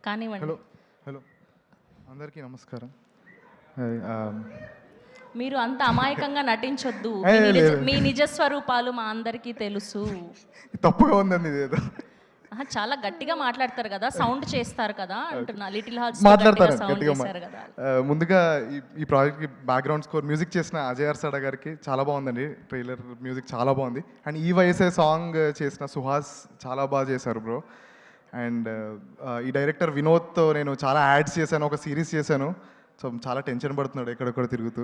కానివ్వండి. Hello hello అందరికీ నమస్కారం. మీరు అంత అమాయకంగా నటించొద్దు. లేదు. మీ నిజ స్వరూపాలు మా అందరికీ తెలుసు. తప్పుగా ఉందండి ఇదేదో. చాలా గట్టిగా మాట్లాడతారు కదా, సౌండ్ చేస్తారు కదా అంటున్నా. లిటిల్ హార్ట్స్ మాట్లాడతాను సౌండ్ గట్టిగా చేశారు కదా. ముందుగా ఈ ప్రాజెక్ట్కి బ్యాక్గ్రౌండ్ స్కోర్ మ్యూజిక్ చేసిన అజయ్ అర్సాడా గారికి చాలా బాగుందండి. ట్రైలర్ మ్యూజిక్ చాలా బాగుంది. అండ్ ఈ వయసే సాంగ్ చేసిన సుహాస్ చాలా బాగా చేశారు బ్రో. అండ్ ఈ డైరెక్టర్ వినోద్తో నేను చాలా యాడ్స్ చేశాను, ఒక సిరీస్ చేశాను. సో చాలా టెన్షన్ పడుతున్నాడు ఎక్కడెక్కడ తిరుగుతూ.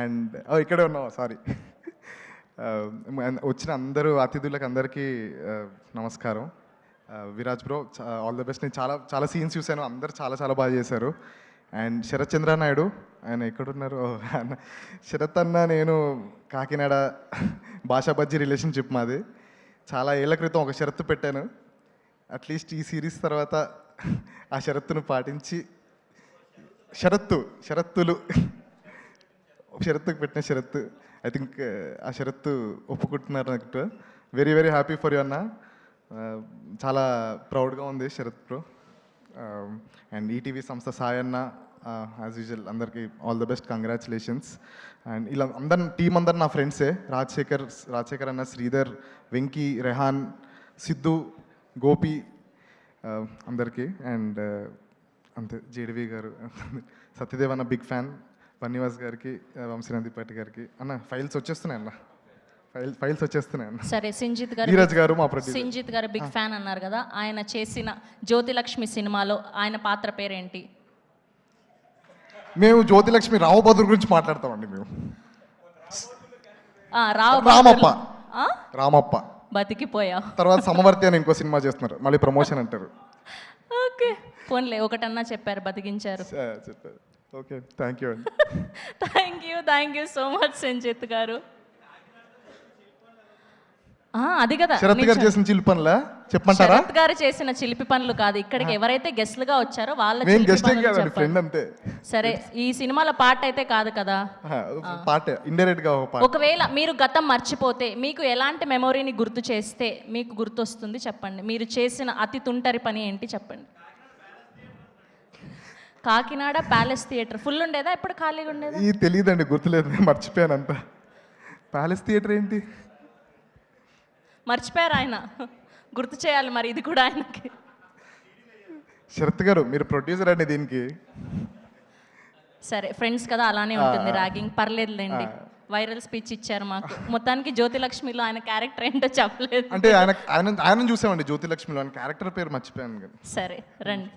అండ్ ఇక్కడే ఉన్నావా, సారీ. వచ్చిన అందరూ అతిథులకు అందరికీ నమస్కారం. Viraj bro, all the best. నేను చాలా చాలా సీన్స్ చూశాను, అందరు చాలా చాలా బాగా చేశారు. అండ్ శరత్ చంద్ర నాయుడు, ఆయన ఎక్కడున్నారు? అన్న శరత్ అన్న, నేను కాకినాడ భాషా బజ్జీ రిలేషన్షిప్ మాది. చాలా ఏళ్ల క్రితం ఒక షరతు పెట్టాను. అట్లీస్ట్ ఈ సిరీస్ తర్వాత ఆ షరత్తును పాటించి షరత్తుకు పెట్టిన షరత్తు, ఐ థింక్ ఆ షరత్తు ఒప్పుకుంటున్నారు నాకు. Very very happy for you అన్న. చాలా ప్రౌడ్గా ఉంది శరత్ బ్రో. అండ్ ఈటీవీ సంస్థ సాయి అన్న, యాజ్ యూజువల్ అందరికీ all the best, congratulations. And ఇలా టీం అందరు నా ఫ్రెండ్సే. రాజశేఖర్ అన్న, శ్రీధర్, వెంకీ, రెహాన్, సిద్ధు, గోపి, అందరికీ. అండ్ అంతే, జేడివి గారు, సత్యదేవ్ అన్న బిగ్ ఫ్యాన్, బన్నీవాస్ గారికి, వంశీనందిపాటి గారికి. అన్న ఫైల్స్ వచ్చేస్తున్నాయి అన్న, ఫైల్స్ వచ్చేస్తున్నాయి అన్న. సరే, ధీరజ్ గారు మా ప్రొడ్యూసర్. సింజిత్ గారు బిగ్ ఫ్యాన్ అన్నారు కదా, ఆయన చేసిన జ్యోతిలక్ష్మి సినిమాలో ఆయన పాత్ర పేరేంటి? మేము జ్యోతిలక్ష్మి రామభద్రు గురించి మాట్లాడతామండి. మేము రామప్ప బతికిపోయా. తర్వాత సమవర్తి అని ఇంకో సినిమా చేస్తున్నారు, మళ్ళీ ప్రమోషన్ అంటారు. ఓకే, ఫోన్లే ఒకటన్నా చెప్పారు, బతికించారు. చెప్పారు. ఓకే, థ్యాంక్ యూ అండి. Thank you so much Sanjit గారు. అది కదా శరత్ గారు చేసిన చిలిపి పనులా చెప్పమంటారా? శరత్ గారు చేసిన చిలిపి పనులు కాదు, ఇక్కడికి ఎవరైతే గెస్ట్లుగా వచ్చారో వాళ్ళ ఫ్రెండ్ అంతే. సరే, ఈ సినిమాలో పార్ట్ అయితే కాదు కదా, పార్ట్ ఇండైరెక్ట్ గా ఒక పార్ట్. ఒకవేళ మీరు గతం మర్చిపోతే మీకు ఎలాంటి మెమొరీని గుర్తు చేస్తే మీకు గుర్తొస్తుంది చెప్పండి. మీరు చేసిన అతి తుంటరి పని ఏంటి చెప్పండి. కాకినాడ ప్యాలెస్ థియేటర్ ఫుల్ ఉండేదా, ఎప్పుడు ఖాళీగా ఉండేదా? తెలియదండి, గుర్తులేదు, మర్చిపోయాను అంతా. ప్యాలెస్ థియేటర్ ఏంటి మర్చిపోయారు ఆయన, గుర్తు చేయాలి మరి ఇది కూడా ఆయనకి. శరత్ గారు, మీరు ప్రొడ్యూసర్ అండి దీనికి. సరే, ఫ్రెండ్స్ కదా, అలానే ఉంటుంది ర్యాగింగ్, పర్లేదులేండి. వైరల్ స్పీచ్ ఇచ్చారు మాకు. మొత్తానికి జ్యోతిలక్ష్మిలో ఆయన క్యారెక్టర్ ఏంటో చెప్పలేదు. అంటే ఆయన చూసామండి జ్యోతిలక్ష్మిలో, ఆయన క్యారెక్టర్ పేరు మర్చిపోయాను. సరే రండి.